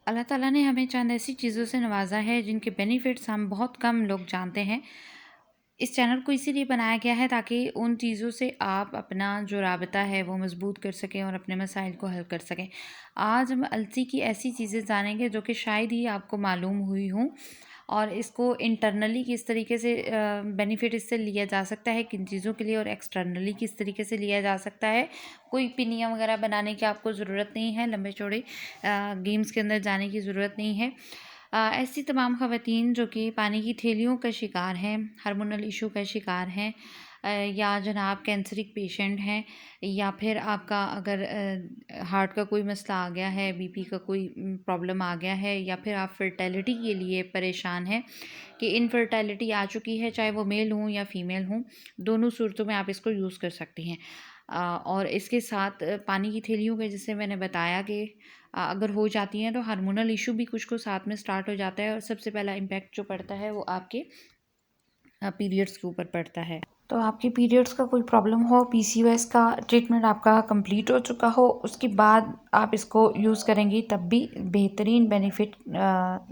अल्लाह ताला ने हमें चंद ऐसी चीज़ों से नवाजा है जिनके बेनिफिट्स हम बहुत कम लोग जानते हैं। इस चैनल को इसीलिए बनाया गया है ताकि उन चीज़ों से आप अपना जो राबता है वो मज़बूत कर सकें और अपने मसाइल को हल कर सकें। आज हम अलसी की ऐसी चीज़ें जानेंगे जो कि शायद ही आपको मालूम हुई हों, और इसको इंटरनली किस तरीके से बेनिफिट इससे लिया जा सकता है किन चीज़ों के लिए, और एक्सटर्नली किस तरीके से लिया जा सकता है। कोई पिनिया वगैरह बनाने की आपको ज़रूरत नहीं है, लंबे चौड़े गेम्स के अंदर जाने की ज़रूरत नहीं है। ऐसी तमाम ख़वातीन जो कि पानी की थैलियों का शिकार हैं, हार्मोनल इशू का शिकार हैं, या जनाब कैंसरिक पेशेंट हैं, या फिर आपका अगर हार्ट का कोई मसला आ गया है, बीपी का कोई प्रॉब्लम आ गया है, या फिर आप फर्टिलिटी के लिए परेशान हैं कि इनफर्टिलिटी आ चुकी है, चाहे वो मेल हों या फीमेल हों, दोनों सूरतों में आप इसको यूज़ कर सकती हैं। और इसके साथ पानी की थैलियों का जैसे मैंने बताया कि अगर हो जाती हैं तो हार्मोनल इशू भी कुछ को साथ में स्टार्ट हो जाता है, और सबसे पहला इम्पैक्ट जो पड़ता है वो आपके पीरियड्स के ऊपर पड़ता है। तो आपके पीरियड्स का कोई प्रॉब्लम हो, पीसीओएस का ट्रीटमेंट आपका कंप्लीट हो चुका हो, उसके बाद आप इसको यूज़ करेंगी तब भी बेहतरीन बेनिफिट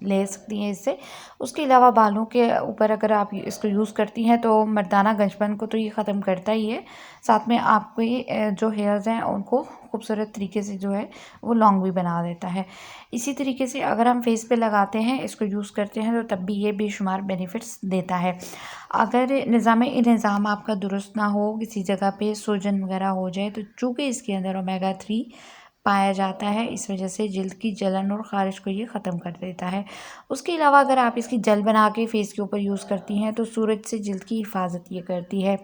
ले सकती हैं इससे। उसके अलावा बालों के ऊपर अगर आप इसको यूज़ करती हैं तो मर्दाना गंजपन को तो ये ख़त्म करता ही है, साथ में आपके जो हेयर्स हैं उनको खूबसूरत तरीके से जो है वो लॉन्ग भी बना देता है। इसी तरीके से अगर हम फेस पे लगाते हैं, इसको यूज़ करते हैं, तो तब भी ये बेशुमार बेनिफिट्स देता है। अगर निज़ाम आपका दुरुस्त ना हो, किसी जगह पे सूजन वगैरह हो जाए, तो चूँकि इसके अंदर ओमेगा 3 पाया जाता है, इस वजह से जल्द की जलन और ख़ारिश को ये ख़त्म कर देता है। उसके अलावा अगर आप इसकी जेल बना के फेस के ऊपर यूज़ करती हैं तो सूरज से जल्द की हिफाजत ये करती है।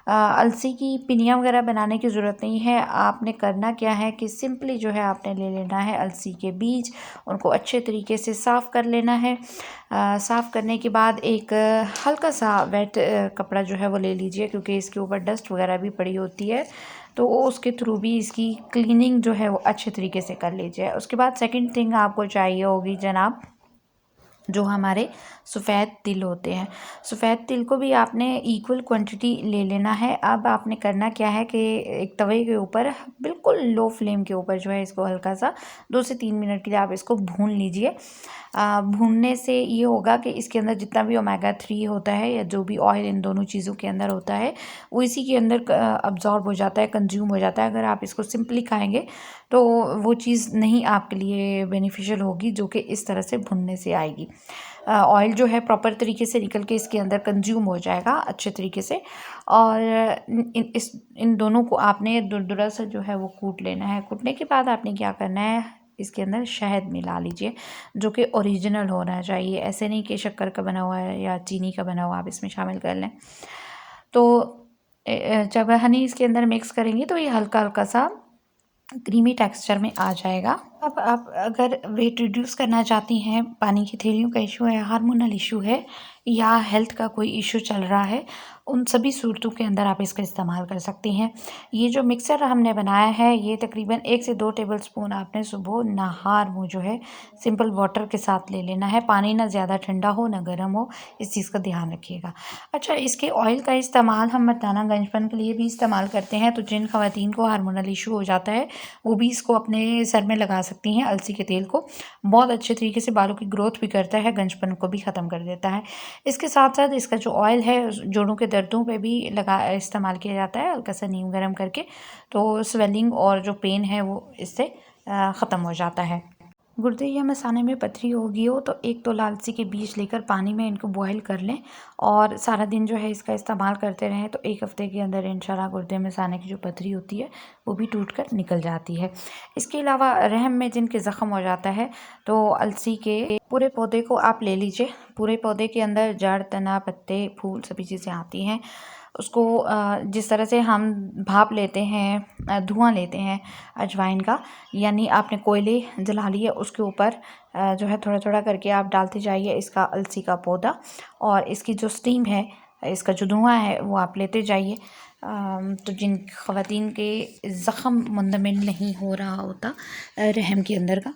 अलसी की पिनिया वगैरह बनाने की ज़रूरत नहीं है। आपने करना क्या है कि सिंपली जो है आपने ले लेना है अलसी के बीज, उनको अच्छे तरीके से साफ़ कर लेना है। साफ़ करने के बाद एक हल्का सा वेट कपड़ा जो है वो ले लीजिए, क्योंकि इसके ऊपर डस्ट वगैरह भी पड़ी होती है, तो वो उसके थ्रू भी इसकी क्लीनिंग जो है वो अच्छे तरीके से कर लीजिए। उसके बाद सेकंड थिंग आपको चाहिए होगी जनाब, जो हमारे सफ़ेद तिल होते हैं। सफ़ेद तिल को भी आपने इक्वल क्वांटिटी ले लेना है। अब आपने करना क्या है कि एक तवे के ऊपर बिल्कुल लो फ्लेम के ऊपर जो है इसको हल्का सा 2 से 3 मिनट के लिए आप इसको भून लीजिए। भूनने से ये होगा कि इसके अंदर जितना भी ओमेगा 3 होता है या जो भी ऑयल इन दोनों चीज़ों के अंदर होता है वो इसी के अंदर अब्जॉर्ब हो जाता है, कंज्यूम हो जाता है। अगर आप इसको सिंपली खाएंगे तो वो चीज़ नहीं आपके लिए बेनिफिशियल होगी जो कि इस तरह से भुनने से आएगी। ऑयल जो है प्रॉपर तरीके से निकल के इसके अंदर कंज्यूम हो जाएगा अच्छे तरीके से। और इन दोनों को आपने दुरदुरा सा जो है वो कूट लेना है। कूटने के बाद आपने क्या करना है, इसके अंदर शहद मिला लीजिए, जो कि ओरिजिनल होना चाहिए। ऐसे नहीं कि शक्कर का बना हुआ है या चीनी का बना हुआ आप इसमें शामिल कर लें। तो जब हनी इसके अंदर मिक्स करेंगे तो ये हल्का हल्का सा क्रीमी टेक्सचर में आ जाएगा। अब आप अगर वेट रिड्यूस करना चाहती हैं, पानी की थैलियों का इशू है, हार्मोनल इशू है, या हेल्थ का कोई इशू चल रहा है, उन सभी सूरतों के अंदर आप इसका इस्तेमाल कर सकती हैं। ये जो मिक्सर हमने बनाया है ये तकरीबन 1 से 2 टेबलस्पून आपने सुबह नहार मुँह जो है सिंपल वाटर के साथ ले लेना है। पानी ना ज़्यादा ठंडा हो ना गर्म हो, इस चीज़ का ध्यान रखिएगा। अच्छा, इसके ऑयल का इस्तेमाल हम मर्दाना गंजपन के लिए भी इस्तेमाल करते हैं, तो जिन ख़वातीन को हार्मोनल इशू हो जाता है वो भी इसको अपने सर में लगा सकती हैं। अलसी के तेल को बहुत अच्छे तरीके से बालों की ग्रोथ भी करता है, गंजपन को भी ख़त्म कर देता है। इसके साथ साथ इसका जो ऑयल है जोड़ों के दर्दों पे भी इस्तेमाल किया जाता है, हल्का सा नीम गर्म करके, तो स्वेलिंग और जो पेन है वो इससे ख़त्म हो जाता है। गुर्दे या मसाने में पथरी होगी हो तो 1 तोला अलसी के बीज लेकर पानी में इनको बॉयल कर लें और सारा दिन जो है इसका इस्तेमाल करते रहें, तो 1 हफ़्ते के अंदर इंशाल्लाह गुर्दे मसाने की जो पथरी होती है वो भी टूट कर निकल जाती है। इसके अलावा रहम में जिनके ज़ख़म हो जाता है तो अलसी के पूरे पौधे को आप ले लीजिए। पूरे पौधे के अंदर जड़, तना, पत्ते, फूल सभी चीज़ें आती हैं। उसको जिस तरह से हम भाप लेते हैं, धुआं लेते हैं अजवाइन का, यानी आपने कोयले जला लिए, उसके ऊपर जो है थोड़ा थोड़ा करके आप डालते जाइए इसका अलसी का पौधा, और इसकी जो स्टीम है, इसका जो धुआं है वो आप लेते जाइए। तो जिन ख़वातीन के ज़ख़म मुंदमिल नहीं हो रहा होता रहम के अंदर का,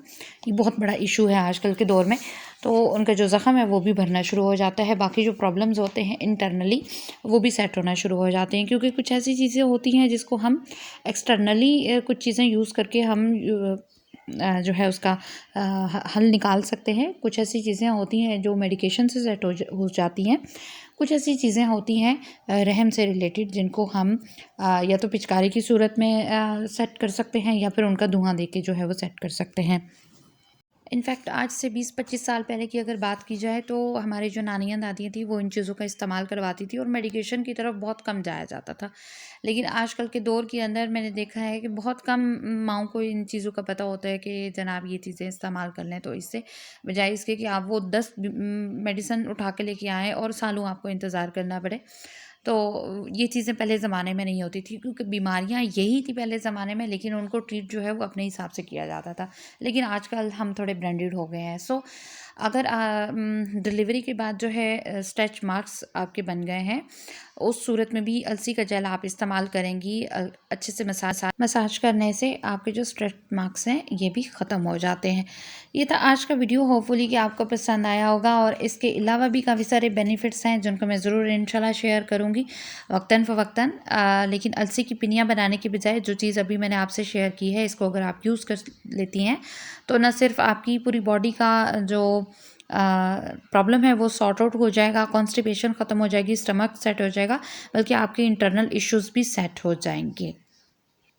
ये बहुत बड़ा इशू है आजकल के दौर में, तो उनका जो ज़ख़म है वो भी भरना शुरू हो जाता है। बाकी जो प्रॉब्लम्स होते हैं इंटरनली वो भी सेट होना शुरू हो जाते हैं, क्योंकि कुछ ऐसी चीज़ें होती हैं जिसको हम एक्सटर्नली कुछ चीज़ें यूज़ करके हम जो है उसका हल निकाल सकते हैं। कुछ ऐसी चीज़ें होती हैं जो मेडिकेशन से सेट हो जाती हैं। कुछ ऐसी चीज़ें होती हैं रहम से रिलेटेड, जिनको हम या तो पिचकारी की सूरत में सेट कर सकते हैं या फिर उनका धुआं देके जो है वो सेट कर सकते हैं। इनफैक्ट आज से 20-25 साल पहले की अगर बात की जाए तो हमारी जो नानियाँ दादियाँ थी वो इन चीज़ों का इस्तेमाल करवाती थी और मेडिकेशन की तरफ बहुत कम जाया जाता था। लेकिन आजकल के दौर के अंदर मैंने देखा है कि बहुत कम माँओं को इन चीज़ों का पता होता है कि जनाब ये चीज़ें इस्तेमाल कर लें, तो इससे बजाय इसके कि आप वो 10 मेडिसिन उठा के लेके आएँ और सालों आपको इंतज़ार करना पड़े। तो ये चीज़ें पहले ज़माने में नहीं होती थी, क्योंकि बीमारियाँ यही थी पहले ज़माने में, लेकिन उनको ट्रीट जो है वो अपने हिसाब से किया जाता था। लेकिन आजकल हम थोड़े ब्रांडेड हो गए हैं। सो अगर डिलीवरी के बाद जो है स्ट्रेच मार्क्स आपके बन गए हैं, उस सूरत में भी अलसी का जेल आप इस्तेमाल करेंगी, अच्छे से मसाज करने से आपके जो स्ट्रेच मार्क्स हैं ये भी ख़त्म हो जाते हैं। ये था आज का वीडियो, होपफुली कि आपको पसंद आया होगा। और इसके अलावा भी काफ़ी सारे बेनिफिट्स हैं जिनको मैं ज़रूर इंशाल्लाह शेयर करूँगी वक्तन फ़वक्तन। लेकिन अलसी की पिनिया बनाने की बजाय जो चीज़ अभी मैंने आपसे शेयर की है, इसको अगर आप यूज़ कर लेती हैं तो न सिर्फ आपकी पूरी बॉडी का जो प्रॉब्लम है वो सॉर्ट आउट हो जाएगा, कॉन्स्टिपेशन ख़त्म हो जाएगी, स्टमक सेट हो जाएगा, बल्कि आपके इंटरनल इश्यूज़ भी सेट हो जाएंगे।